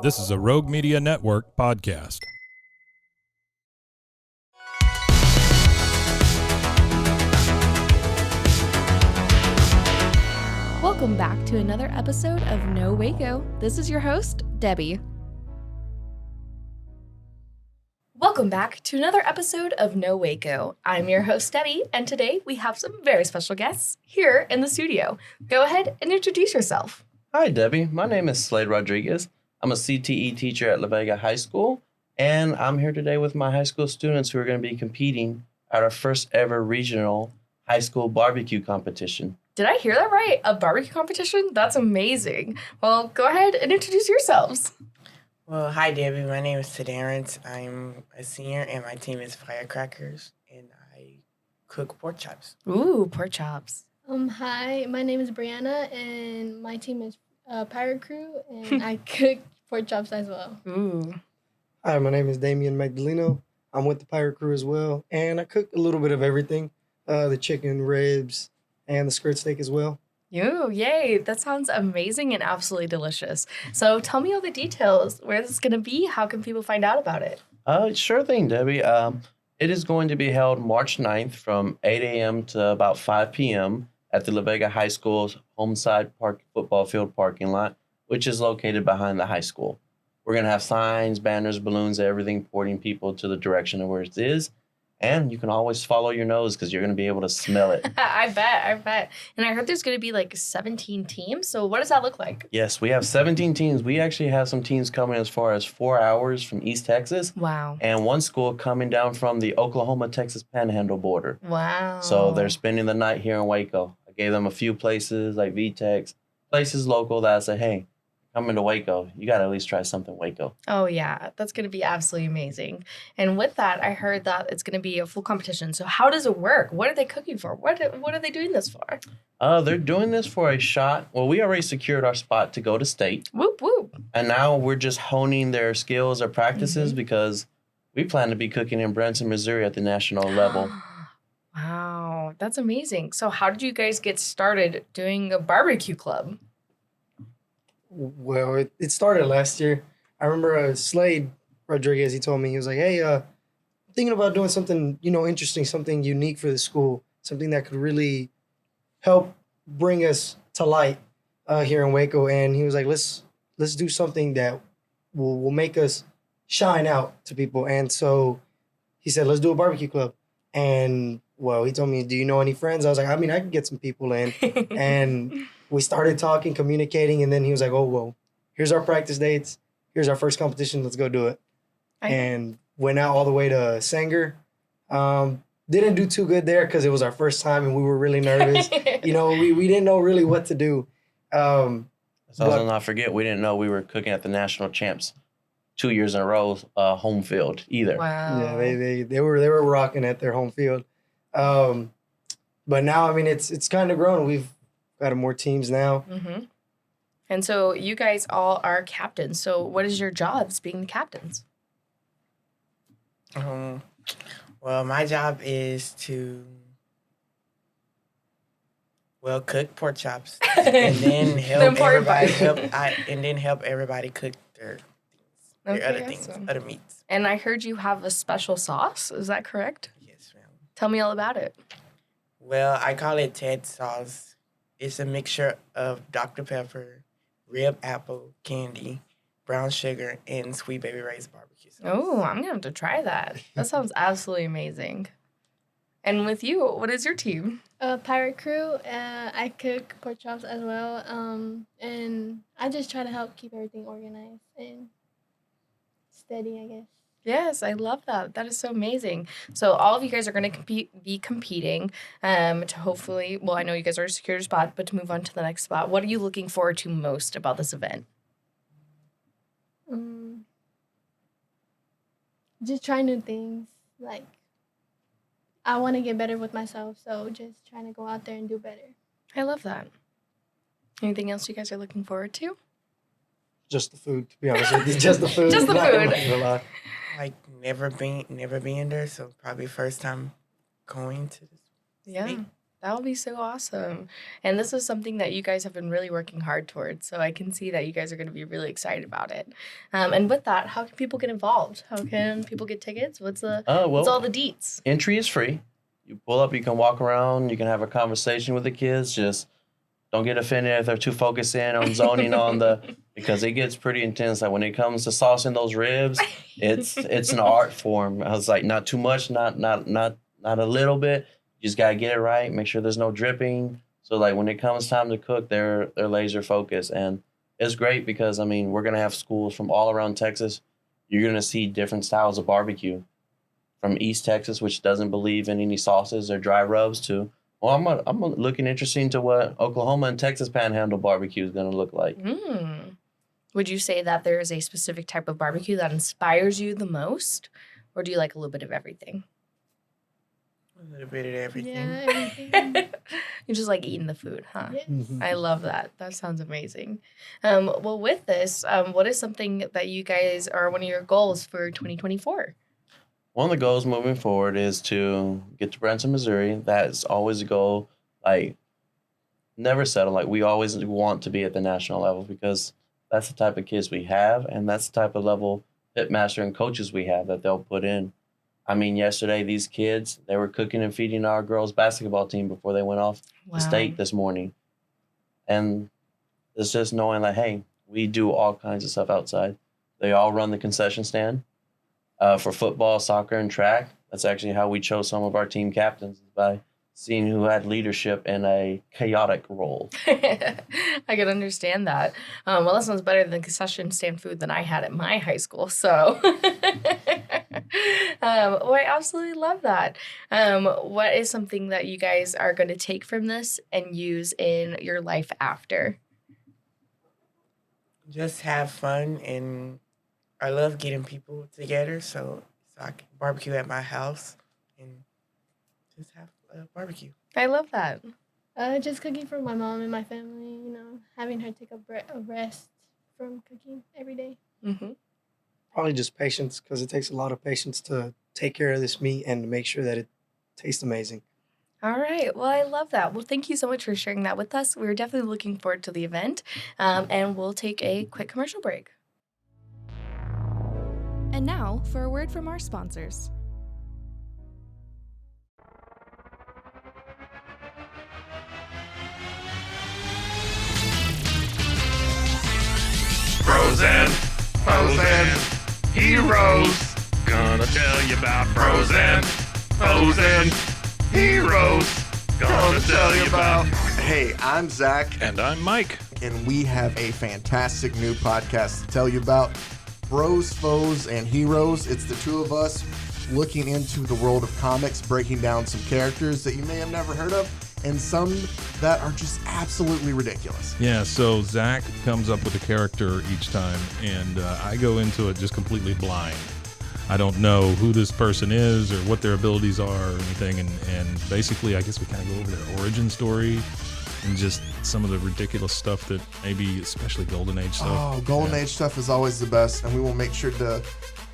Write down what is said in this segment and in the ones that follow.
This is a Rogue Media Network podcast. Welcome back to another episode of No Waco. This is your host, Debbie. Welcome back to another episode of No Waco. I'm your host, Debbie, and today we have some very special guests here in the studio. Go ahead and introduce yourself. Hi, Debbie. My name is Slade Rodriguez. I'm a CTE teacher at La Vega High School, and I'm here today with my high school students who are going to be competing at our first ever regional high school barbecue competition. Did I hear that right? A barbecue competition? That's amazing. Well, go ahead and introduce yourselves. Well, hi, Debbie. My name is Terrence. I'm a senior, and my team is Firecrackers, and I cook pork chops. Ooh, pork chops. Hi, my name is Brianna, and my team is Pirate Crew, and I cook pork chops as well. Ooh. Hi, my name is Damian Magdaleno. I'm with the Pirate Crew as well, and I cook a little bit of everything, the chicken, ribs, and the skirt steak as well. Ooh, yay. That sounds amazing and absolutely delicious. So tell me all the details. Where this is going to be? How can people find out about it? Sure thing, Debbie. It is going to be held March 9th from 8 a.m. to about 5 p.m. at the La Vega High School's homeside park football field parking lot, which is located behind the high school. We're going to have signs, banners, balloons, everything pointing people to the direction of where it is. And you can always follow your nose because you're going to be able to smell it. I bet. And I heard there's going to be like 17 teams. So what does that look like? Yes, we have 17 teams. We actually have some teams coming as far as 4 hours from East Texas. Wow. And one school coming down from the Oklahoma-Texas Panhandle border. Wow. So they're spending the night here in Waco. I gave them a few places like VTEX, places local that I said, hey, come into Waco. You got to at least try something Waco. Oh, yeah. That's going to be absolutely amazing. And with that, I heard that it's going to be a full competition. So how does it work? What are they cooking for? What are they doing this for? They're doing this for a shot. Well, we already secured our spot to go to state. Whoop, whoop. And now we're just honing their skills or practices because we plan to be cooking in Branson, Missouri at the national level. Wow. That's amazing. So how did you guys get started doing a barbecue club? Well, it started last year. I remember Slade Rodriguez, he told me, he was like, hey, I'm thinking about doing something, interesting, something unique for the school, something that could really help bring us to light here in Waco. And he was like, let's do something that will make us shine out to people. And so he said, let's do a barbecue club. And, well, he told me, do you know any friends? I was like, I mean, I can get some people in. And we started talking, communicating, and then he was like, oh, well, here's our practice dates. Here's our first competition. Let's go do it. And went out all the way to Sanger. Didn't do too good there because it was our first time and we were really nervous. We didn't know really what to do. So let's not forget, we didn't know we were cooking at the national champs 2 years in a row, home field either. Wow. Yeah, they were rocking at their home field. But now, I mean, it's kind of grown. We've got more teams now. Mm-hmm. And so you guys all are captains. So what is your jobs being the captains? Well, my job is to, cook pork chops and then help everybody cook their other things, other meats. And I heard you have a special sauce. Is that correct? Yes, ma'am. Tell me all about it. Well, I call it Ted sauce. It's a mixture of Dr. Pepper, rib apple candy, brown sugar, and Sweet Baby Ray's barbecue sauce. Oh, I'm going to have to try that. That sounds absolutely amazing. And with you, what is your team? Pirate Crew, I cook pork chops as well, and I just try to help keep everything organized and steady, I guess. Yes, I love that. That is so amazing. So all of you guys are going to be competing to hopefully, well, I know you guys already secured your spot, but to move on to the next spot. What are you looking forward to most about this event? Just trying new things. Like, I want to get better with myself, so just trying to go out there and do better. I love that. Anything else you guys are looking forward to? Just the food, to be honest with you. Just the food. Just the Not food. gonna lie. Like, never been there, so probably first time going to this Yeah. state. That would be so awesome. And this is something that you guys have been really working hard towards. So I can see that you guys are going to be really excited about it. And with that, how can people get involved? How can people get tickets? What's all the deets? Entry is free. You pull up, you can walk around, you can have a conversation with the kids. Just don't get offended if they're too focused in on zoning because it gets pretty intense. Like when it comes to saucing those ribs, it's an art form. I was like, not too much, not a little bit. You just gotta get it right. Make sure there's no dripping. So like when it comes time to cook, they're laser focused, and it's great because we're gonna have schools from all around Texas. You're gonna see different styles of barbecue, from East Texas, which doesn't believe in any sauces or dry rubs, to I'm looking interesting to what Oklahoma and Texas Panhandle barbecue is gonna look like. Would you say that there is a specific type of barbecue that inspires you the most, or do you like a little bit of everything? A little bit of everything. Yeah, everything. You just like eating the food, huh? Yes. I love that. That sounds amazing. Well, with this, what is something that you guys are one of your goals for 2024? One of the goals moving forward is to get to Branson, Missouri. That's always a goal. Like, never settle. Like, we always want to be at the national level because that's the type of kids we have, and that's the type of level pitmaster and coaches we have that they'll put in. Yesterday, these kids, they were cooking and feeding our girls' basketball team before they went off to state this morning. And it's just knowing that, hey, we do all kinds of stuff outside. They all run the concession stand. For football, soccer, and track, that's actually how we chose some of our team captains, by seeing who had leadership in a chaotic role. I can understand that. Well, that sounds better than concession stand food than I had at my high school. So, I absolutely love that. What is something that you guys are going to take from this and use in your life after? Just have fun, and I love getting people together, so I can barbecue at my house and just have a barbecue. I love that. Just cooking for my mom and my family, having her take a rest from cooking every day. Mm-hmm. Probably just patience, because it takes a lot of patience to take care of this meat and to make sure that it tastes amazing. All right. Well, I love that. Well, thank you so much for sharing that with us. We're definitely looking forward to the event, and we'll take a quick commercial break. And now for a word from our sponsors. Frozen heroes. Gonna tell you about frozen heroes. Gonna tell you about. Hey, I'm Zach, And I'm Mike. and we have a fantastic new podcast to tell you about. Bros, Foes, and Heroes. It's the two of us looking into the world of comics, breaking down some characters that you may have never heard of, and some that are just absolutely ridiculous. Yeah, so Zach comes up with a character each time, and I go into it just completely blind. I don't know who this person is or what their abilities are or anything, and basically I guess we kind of go over their origin story and just some of the ridiculous stuff that maybe, especially Golden Age stuff. Oh, Golden Age stuff is always the best, and we will make sure to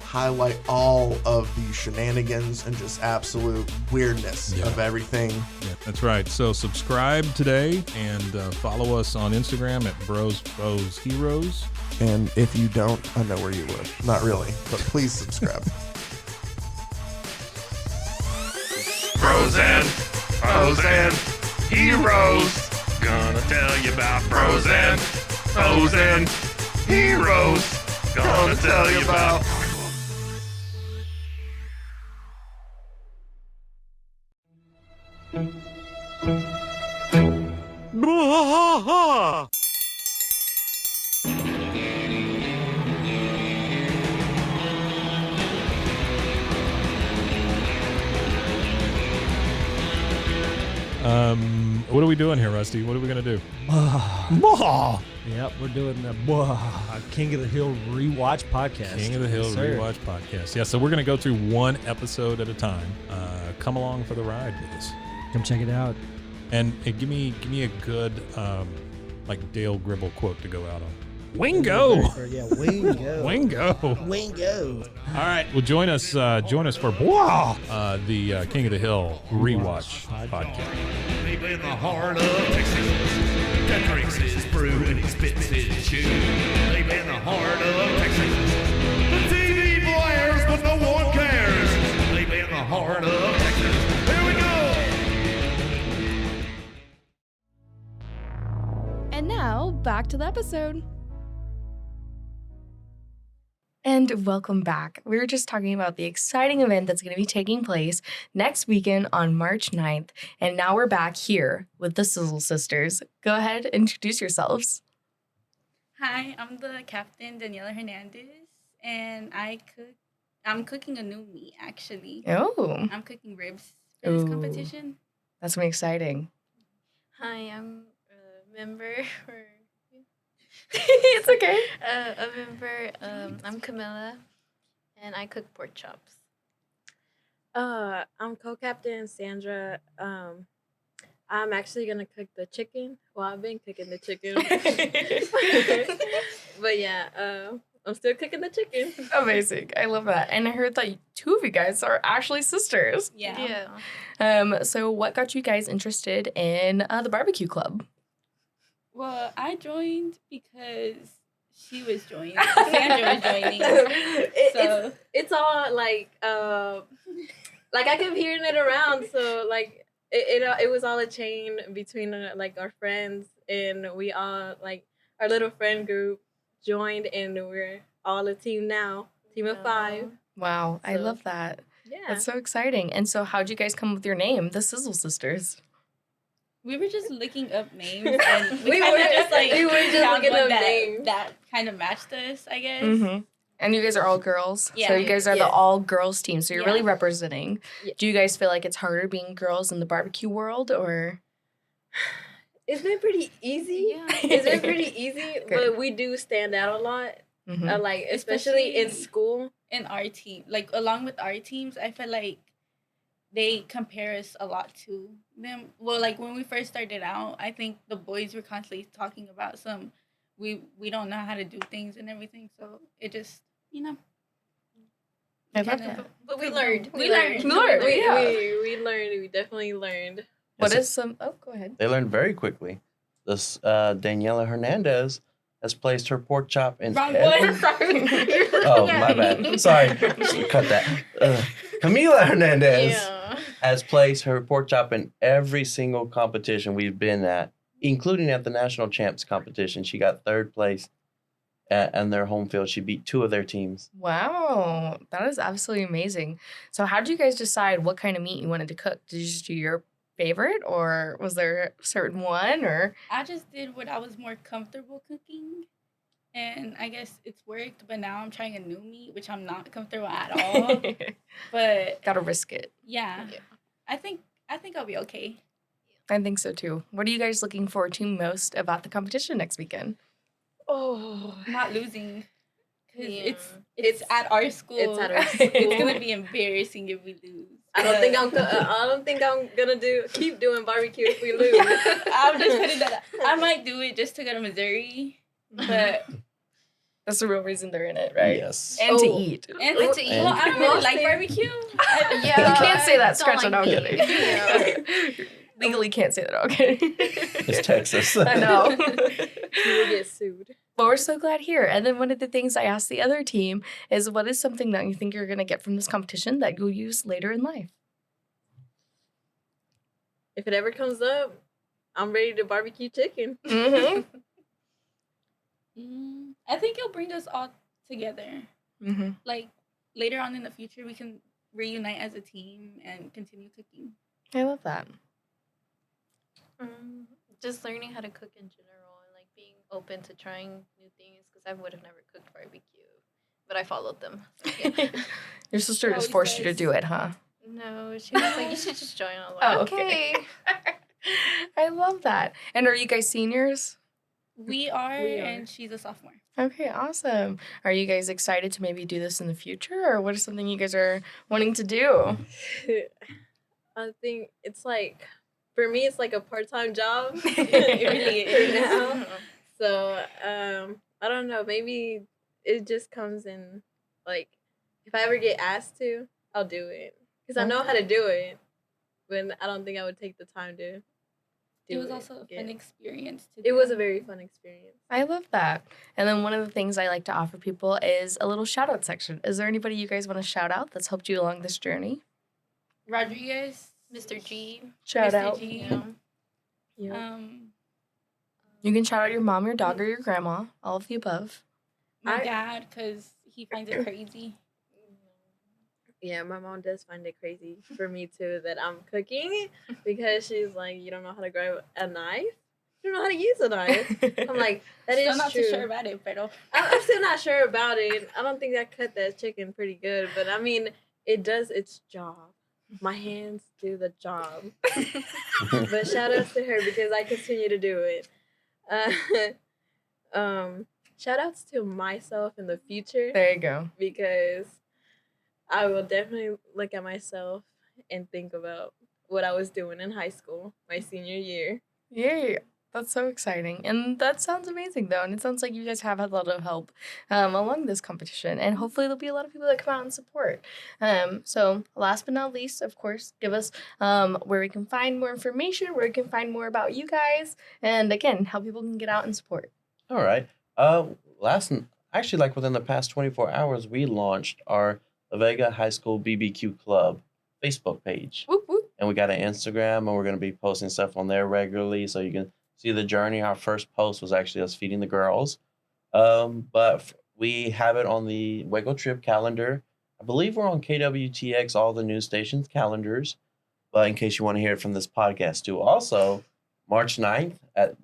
highlight all of the shenanigans and just absolute weirdness of everything. Yeah, that's right. So subscribe today and follow us on Instagram at Bros, Foes, Heroes. And if you don't, I know where you live. Not really, but please subscribe. Frozen heroes. Gonna tell you about frozen heroes. Gonna tell you about. What are we doing here, Rusty? What are we going to do? Yep, we're doing the King of the Hill Rewatch podcast. King of the Hill Yes, sir. Rewatch Podcast. Yeah, so we're going to go through one episode at a time. Come along for the ride with us. Come check it out. And give me a good, like Dale Gribble quote to go out on. Wingo. Yeah, Wingo. Wingo. Wingo. All right. Well, join us for the King of the Hill rewatch podcast. Deep in the heart of Texas, that drinks his brew and he spits his chew. Deep in the heart of Texas, the TV blares but no one cares. Deep in the heart of Texas, here we go. And now, back to the episode. And welcome back. We were just talking about the exciting event that's going to be taking place next weekend on March 9th. And now we're back here with the Sizzle Sisters. Go ahead, introduce yourselves. Hi, I'm the captain, Daniela Hernandez, and I'm cooking a new meat, actually. Oh, I'm cooking ribs for this Ooh. competition. that's going to be exciting. Hi, I'm a member or It's okay. a member. I'm Camilla, and I cook pork chops. I'm co-captain Sandra. I'm actually gonna cook the chicken. Well, I've been cooking the chicken, but yeah, I'm still cooking the chicken. Amazing. I love that. And I heard that two of you guys are actually sisters. Yeah. So what got you guys interested in the barbecue club? Well, I joined because she was joining. Sandra was joining. So It's all like I kept hearing it around, so like it was all a chain between like our friends, and we all like our little friend group joined, and we're all a team now, team of 5. Wow, I So- love that. Yeah. That's so exciting. And so how'd you guys come up with your name, the Sizzle Sisters? we were just looking up names, and We we kind were- of just like we were just found looking one up that, names. that kind of matched us, I guess. Mm-hmm. And you guys are all girls. So Yeah. you guys are the Yes. all girls team. So you're Yeah. really representing. Yeah. Do you guys feel like it's harder being girls in the barbecue world or? It's been pretty easy. Yeah. It's been pretty easy, Good. but we do stand out a lot. Mhm. Like especially in Especially- school. In our team, like along with our teams, I feel like they compare us a lot to them. Well, like when we first started out, I think the boys were constantly talking about we don't know how to do things and everything. So it just, I love kinda- that. But we learned. We learned. We learned, We, yeah. we learned. We definitely learned. What Yes, is some? Oh, go ahead. They learned very quickly. This Daniela Hernandez has placed her pork chop in Wrong every- one. Sorry. Oh, my bad. Sorry. Cut that. Camila Hernandez Yeah. has placed her pork chop in every single competition we've been at, including at the national champs competition. She got 3rd place on their home field. She beat 2 of their teams. Wow, that is absolutely amazing. So how did you guys decide what kind of meat you wanted to cook? Did you just do your favorite or was there a certain one or? I just did what I was more comfortable cooking. And I guess it's worked, but now I'm trying a new meat, which I'm not comfortable at all. But Gotta risk it. yeah, Yeah. I think I'll be okay. I think so too. What are you guys looking forward to most about the competition next weekend? Oh. Not losing. 'Cause Yeah. it's at our school. It's at our It's gonna school. be embarrassing if we lose. I don't think I'm gonna keep doing barbecue if we lose. I'm just putting that. I might do it just to go to Missouri, but That's the real reason they're in it, right? Yes. And to Oh. eat. and Oh, to eat. Well, I don't really like barbecue. You can't say that, don't Scratch. like No, I'm meat. kidding. Legally can't say that. Okay. It's Texas. I know. You will get sued. But we're so glad here. And then one of the things I asked the other team is what is something that you think you're going to get from this competition that you'll use later in life? If it ever comes up, I'm ready to barbecue chicken. Mm-hmm. I think it'll bring us all together. Mm-hmm. Like later on in the future, we can reunite as a team and continue cooking. I love that. Just learning how to cook in general and like being open to trying new things because I would have never cooked barbecue, but I followed them. So, yeah. Your sister just Always forced you to says- do it, huh? No, she was like, you should just join. I was Oh, like, okay. okay. I love that. And are you guys seniors? We are, We are. and she's a sophomore. Okay, awesome. Are you guys excited to maybe do this in the future, or what is something you guys are wanting to do? I think it's like, for me, it's like a part-time job. It really is. For now. So I don't know. Maybe it just comes in. Like, if I ever get asked to, I'll do it because I know how to do it. But I don't think I would take the time to. It was also a fun experience to do. It was a very fun experience. I love that. And then one of the things I like to offer people is a little shout out section. Is there anybody you guys want to shout out that's helped you along this journey? Rodriguez, Mr. G. Shout Mr. out. G. Yeah. You can shout out your mom, your dog, or your grandma. All of the above. My dad, because he finds it crazy. Yeah, my mom does find it crazy for me too that I'm cooking because she's like, you don't know how to grab a knife? You don't know how to use a knife? I'm like, that is Still not true. too sure about it, pero I'm still not sure about it. I don't think I cut that chicken pretty good, but I mean, it does its job. My hands do the job. But shout outs to her because I continue to do it. Shout outs to myself in the future. There you go. Because I will definitely look at myself and think about what I was doing in high school, my senior year. Yeah, that's so exciting. And that sounds amazing, though. And it sounds like you guys have had a lot of help along this competition. And hopefully there'll be a lot of people that come out and support. So last but not least, of course, give us where we can find more information, where we can find more about you guys. And again, how people can get out and support. All right. Actually, like within the past 24 hours, we launched our La Vega High School BBQ Club Facebook page. Whoop, whoop. And we got an Instagram, and we're going to be posting stuff on there regularly, so you can see the journey. Our first post was actually us feeding the girls. We have it on the Waco trip calendar. I believe we're on KWTX, all the news stations calendars. But in case you want to hear it from this podcast too. Also, March 9th at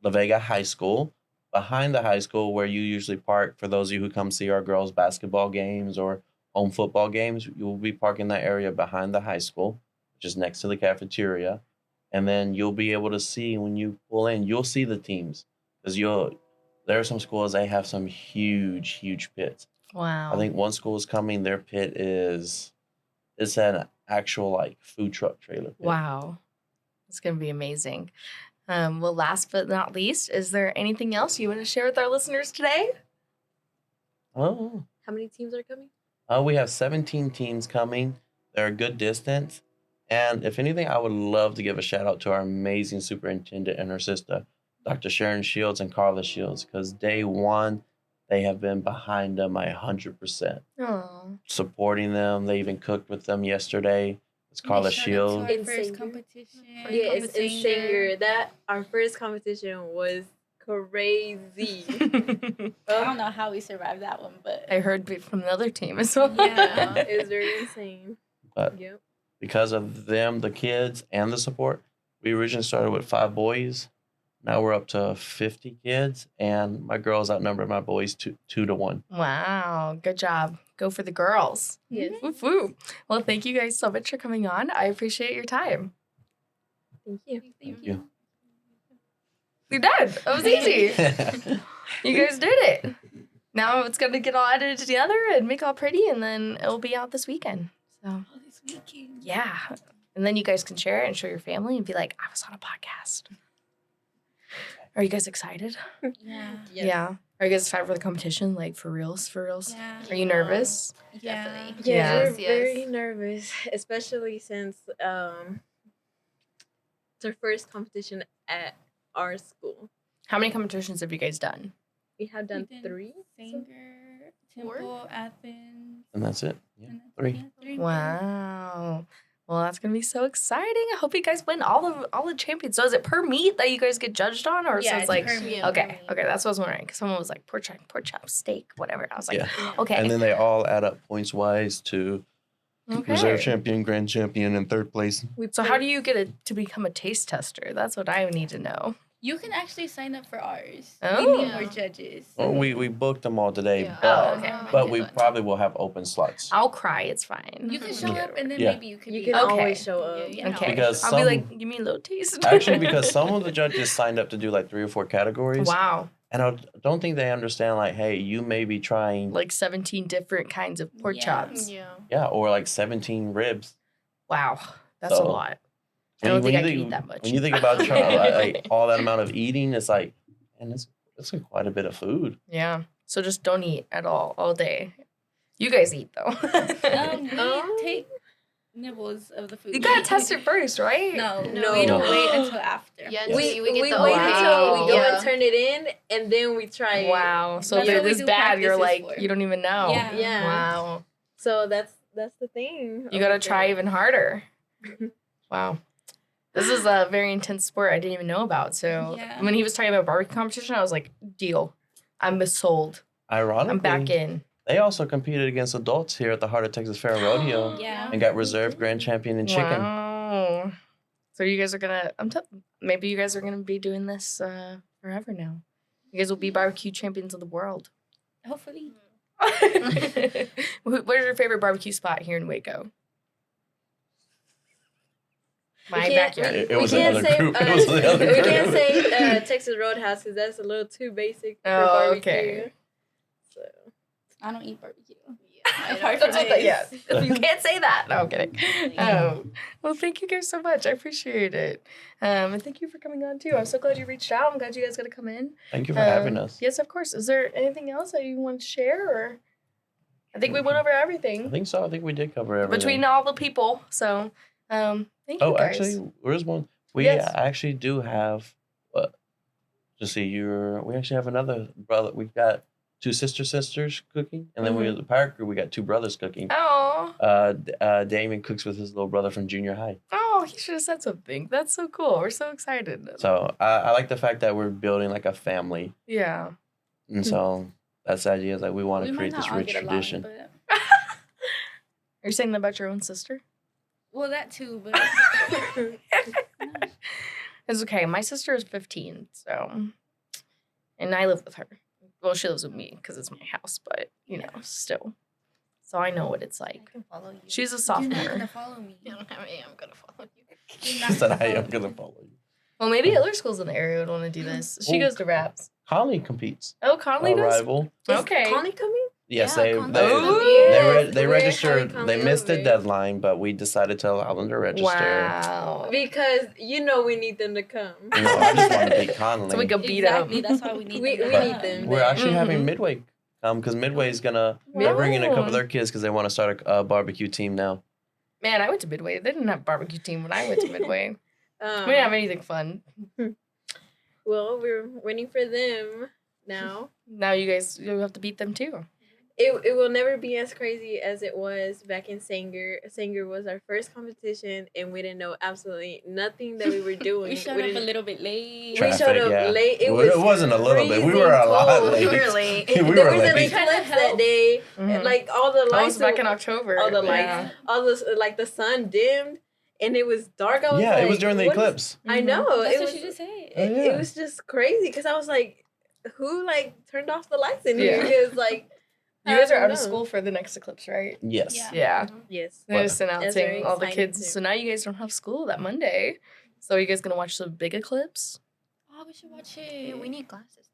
La Vega High School, behind the high school where you usually park for those of you who come see our girls' basketball games or home football games, you will be parking that area behind the high school, which is next to the cafeteria. And then you'll be able to see when you pull in, you'll see the teams. Because there are some schools, they have some huge pits. Wow. I think one school is coming, their pit it's an actual like food truck trailer pit. Wow. It's going to be amazing. Well, last but not least, is there anything else you want to share with our listeners today? Oh. How many teams are coming? We have 17 teams coming. They're a good distance. And if anything, I would love to give a shout out to our amazing superintendent and her sister, Dr. Sharon Shields and Carla Shields, because day one, they have been behind them 100%. Oh. Supporting them. They even cooked with them yesterday. It's Carla Shields. Our first competition. Yeah, it's in singer. Our first competition was crazy. I don't know how we survived that one, but I heard from the other team as well. Yeah, it was very insane. But because of them, the kids, and the support, we originally started with 5 boys. Now we're up to 50 kids, and my girls outnumber my boys 2 to 1. Wow, good job. Go for the girls. Yes. Woo woo. Well, thank you guys so much for coming on. I appreciate your time. Thank you. Thank you. You're done. That was easy. You guys did it. Now it's going to get all edited together and make all pretty, and then it'll be out this weekend. So, this weekend. yeah. And then you guys can share it and show your family and be like, I was on a podcast. Are you guys excited? Yeah. Yeah. Are you guys excited for the competition? Like, for reals? For reals? Yeah. Are you nervous? Yeah. Yeah, Yeah. we're very nervous, especially since it's our first competition at our school. How many competitions have you guys done? We have done 3. Sanger, Temple, Athens. And that's it. Yeah, and 3. 3. Wow. Well, that's gonna be so exciting. I hope you guys win all the champions. So is it per meat that you guys get judged on, or so it's like per meat. okay, that's what I was wondering. Because someone was like pork chop, steak, whatever. I was like, Yeah. okay, And then they all add up points wise to reserve champion, grand champion, and 3rd place. So how do you get to become a taste tester? That's what I need to know. You can actually sign up for ours. Oh. We need more judges. Well, we booked them all today, Yeah. Oh, okay. but we probably will have open slots. I'll cry. It's fine. You can show up and then Yeah. maybe you can You be can Okay. always show up. Yeah, Okay. Because I'll be some- like, give me a little taste. Actually, because some of the judges signed up to do like 3 or 4 categories. Wow, And I don't think they understand, like, hey, you may be trying, like 17 different kinds of pork Yeah. chops. yeah, or like 17 ribs. Wow, that's a So, lot. I don't think I can eat that much. When you think about trying, like all that amount of eating, it's like, and it's That's quite a bit of food. Yeah. So just don't eat at all day. You guys eat though. We take nibbles of the food. You gotta test it first, right? No, No. we don't wait until after. Yeah, Yes. We we get the wait okay. until we go Yeah. and turn it in, and then we try it. Wow. So That's if what it we is do bad, you're practices like, for. you don't even know. Yeah. Yeah. Wow. So that's the thing. You gotta over try there. even harder. Wow. This is a very intense sport I didn't even know about. So Yeah. when he was talking about barbecue competition, I was like, deal. I'm sold. Ironically, I'm back in. they also competed against adults here at the Heart of Texas Fair and Rodeo Yeah. and got reserve grand champion in chicken. Wow. So you guys are gonna maybe you guys are gonna be doing this forever now. You guys will be barbecue champions of the world. Hopefully. Where's your favorite barbecue spot here in Waco? My We can't- backyard. It was we can't another say, group. It was the other we group. can't say Texas Roadhouse because that's a little too basic for Oh, barbecue. okay. So I don't eat barbecue. I Apart That's from what this. yeah. You can't say that. No, I'm kidding. Well, thank you guys so much. I appreciate it. And thank you for coming on too. I'm so glad you reached out. I'm glad you guys got to come in. Thank you for having us. Yes, of course. Is there anything else that you want to share? Or I think we went over I everything think so. I think we did cover everything. between all the people. So thank you Oh, guys. actually, where's one? We Yes. actually do have. Just see, we actually have another brother. We've got two sisters cooking, and then we the pirate crew. We got two brothers cooking. Oh, Damien cooks with his little brother from junior high. oh, he should have said something. That's so cool. We're so excited. So I like the fact that we're building like a family, Yeah. and so that's the idea. Is like we want We to might create not this all rich get along, tradition. but Are you saying that about your own sister? well, that too. But It's okay. My sister is 15, so, and I live with her. Well, she lives with me because it's my house, but you know, still. So I know what it's I like. can follow you. She's a you're not sophomore. gonna follow me. I am gonna follow you. You're She not said, gonna "I am follow me. gonna follow you." Well, maybe other schools in the area would want to do this. She Oh. goes to Raps. Conley competes. Oh, Conley A does. rival. Okay. Connie coming? Yes, Yeah, they Conley. they, Ooh. they We're registered. having They Conley missed the over. deadline, but we decided to allow them to register. Wow. Because we need them to come. You know, I just want to beat Conley. So we could beat Exactly. them. That's why we need. We them to need come. them. We're actually having Mhm. Midway come because Midway's gonna. They're bringing a couple of their kids because they want to start a barbecue team now. Man, I went to Midway. They didn't have a barbecue team when I went to Midway. We Um, didn't have anything fun. Well, we're waiting for them now. Now you have to beat them too. It will never be as crazy as it was back in Sanger. Sanger was our first competition, and we didn't know absolutely nothing that we were doing. We showed up a little bit late. Traffic, showed up yeah. late. It Well, was it wasn't a little bit. We freezing were a lot cold. late. We were late. We There were was an late. eclipse that day, Mhm. and like all the That lights, was back in October. all the Yeah. lights, all this like the sun dimmed, and it was dark. I was Yeah, like, it was during the what is- eclipse. I Mhm. know That's it what was. she just said. It was just crazy because I was like, who turned off the lights in here? Yeah. Because like You I guys are don't out of know. school for the next eclipse, right? Yes. Yeah. Yeah. Yes. They're What? just announcing very all the exciting, kids. too. So now you guys don't have school that Monday. So you guys gonna watch the big eclipse? Oh, we should watch Yeah, it. we need glasses.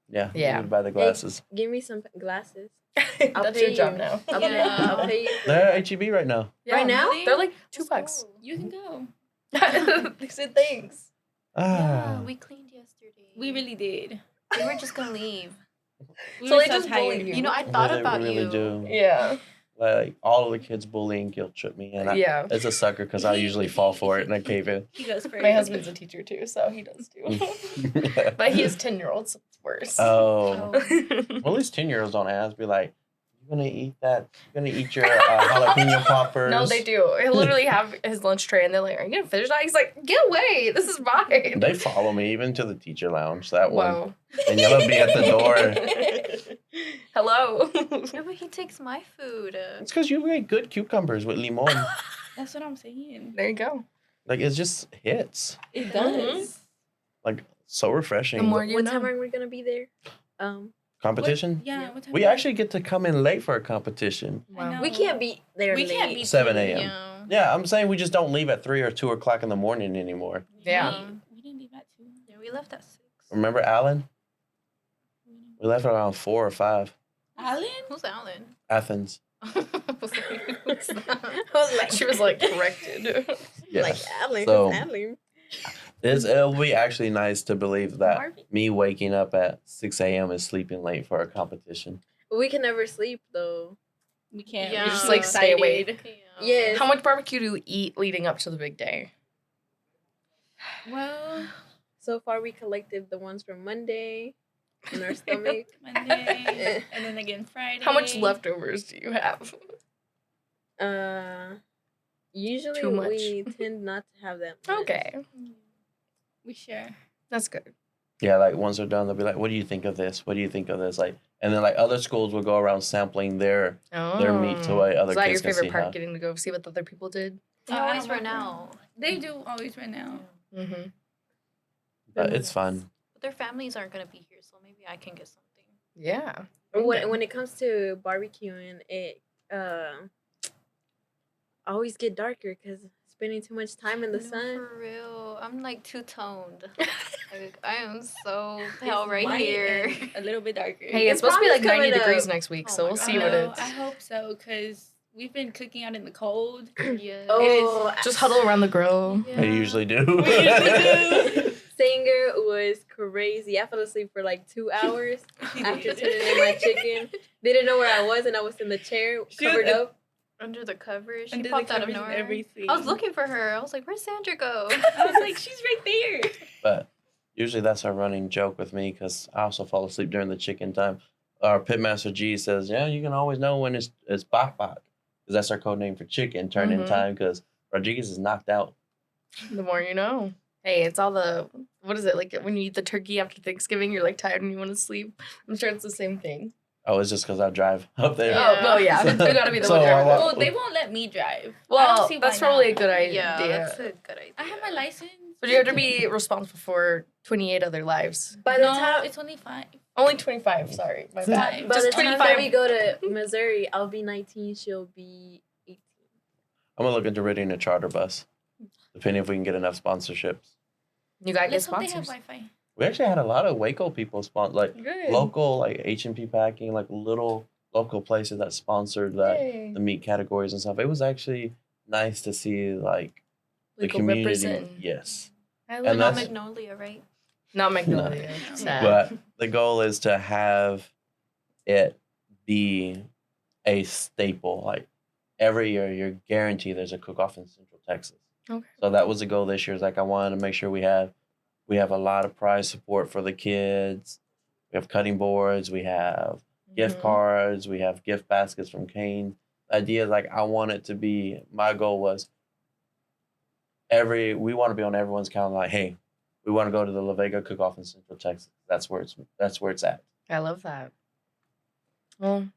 Yeah. Yeah. You need to buy the glasses. Give me some glasses. That's pay your job you. now. I'll pay you. They're at HEB right now. Yeah. Right now? They're like $2. You can go. They said thanks. Ah. Yeah, we cleaned yesterday. We really did. We were just gonna leave. We So were they just bullied tired. you. You know, I thought They about really you. do. Yeah. Like all of the kids bully and guilt trip me, and Yeah. it's a sucker because I usually fall for it and I cave in. He goes first. My husband's a teacher too, so he does too. But he has 10-year-olds, so it's worse. Oh. Well, at least 10-year-olds don't ask. Be like, "You gonna eat that? You gonna eat your jalapeno poppers?" No, they do. He'll literally have his lunch tray, and they're like, "Are you gonna finish that?" He's like, "Get away! This is mine." They follow me even to the teacher lounge. That one, Wow. and you'll be at the door. Hello. No, but he takes my food. It's because you make good cucumbers with limon. That's what I'm saying. There you go. Like it just hits. It does. Like so refreshing. The more you What know. time are we gonna be there? Competition. Yeah. What time We is it? actually get to come in late for a competition. I know. We can't be there. We late. can't be 7 too- a.m. Yeah. Yeah, I'm saying we just don't leave at 3 or 2 o'clock in the morning anymore. Yeah. We didn't leave at 2. Yeah, we left at 6. Remember Alan? We left around 4 or 5. Alan? Who's Alan? Athens. I was like, who's that? I was like, She was like corrected. Yeah. like Alan, So- Alan. It'll be actually nice to believe that Barbeque. me waking up at 6 a.m. is sleeping late for a competition. We can never sleep though. We can't. Yeah. We're Just so like stay excited. awake. Yes. How much barbecue do you eat leading up to the big day? Well, So far, we collected the ones from Monday in our stomach. Monday and then again Friday. How much leftovers do you have? Usually Too much. we tend not to have that much. Okay, We share. that's good. Yeah, like once they're done, they'll be like, "What do you think of this? What do you think of this?" Like, and then like other schools will go around sampling their meat to what other Is that your kids can favorite see part? how. Getting to go see what other people did. They I always don't run know. out. They do always run out. Mm-hmm. But it's fun. But their families aren't gonna be here, so maybe I can get something. Yeah. When it comes to barbecuing, it always get darker because spending too much time in the No, sun. for real. I'm like two-toned. Like, I am so pale It's right white here. and a little bit darker. Hey, it's And supposed to be prom is like 90 coming degrees up. next week, Oh so my we'll God. see I what know, it's. I hope so, because we've been cooking out in the cold. Yeah. Oh, Just huddle around the grill. Yeah. They usually do. We usually do. Singer was crazy. I fell asleep for like 2 hours after turning in my chicken. Didn't know where I was, and I was in the chair She was covered a- up. Under the covers. She Under the popped out of covers and nowhere. everything. I was looking for her. I was like, where'd Sandra go? I was like, she's right there. But usually that's our running joke with me because I also fall asleep during the chicken time. Our pitmaster G says, "Yeah, you can always know when it's bak bak because that's our code name for chicken turn in Mhm. time because Rodriguez is knocked out." The more you know. Hey, it's all the, what is it, like when you eat the turkey after Thanksgiving, you're like tired and you want to sleep. I'm sure it's the same thing. Oh, it's just because I drive up there. Oh, no, yeah. You gotta be the So, one driving. well, Well, they won't let me drive. I Well, don't see that's why probably a not. good idea. Yeah, that's a good idea. I have my license. But you have to be responsible for 28 other lives. By the No, time it's only 5. Only 25, sorry. My bad. by Just the time 25. that we go to Missouri, I'll be 19. She'll be 18. I'm gonna look into renting a charter bus, depending if we can get enough sponsorships. You gotta get Let's hope they have sponsors. Wi-Fi. We actually had a lot of Waco people sponsor, like Good. local, like H&P Packing, like little local places that sponsored that Yay. the meat categories and stuff. It was actually nice to see like the Waco community. represent. Yes, I And like Not that's- Magnolia, right? Not Magnolia. Sad. but the goal is to have it be a staple. Like every year, you're guaranteed there's a cook-off in Central Texas. Okay. So that was the goal this year. Is like I wanted to make sure we have a lot of prize support for the kids. We have cutting boards. We have gift Mhm. cards. We have gift baskets from Kane. The idea is like I want it to be. My goal was we want to be on everyone's calendar. Like, hey, we want to go to the La Vega Cook-Off in Central Texas. That's where it's at. I love that. Well,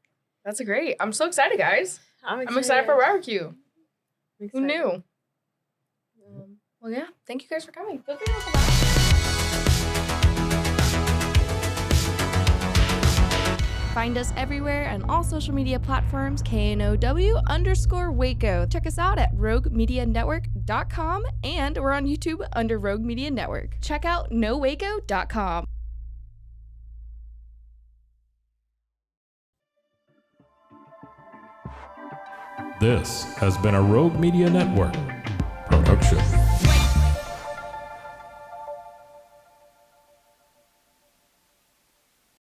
that's great. I'm so excited, guys. I'm I'm excited for barbecue. I'm Who excited. knew? Well, yeah. Thank you guys for coming. Feel free to come back. Find us everywhere on all social media platforms, KNOW_Waco. Check us out at roguemedianetwork.com, and we're on YouTube under Rogue Media Network. Check out nowaco.com. This has been a Rogue Media Network production.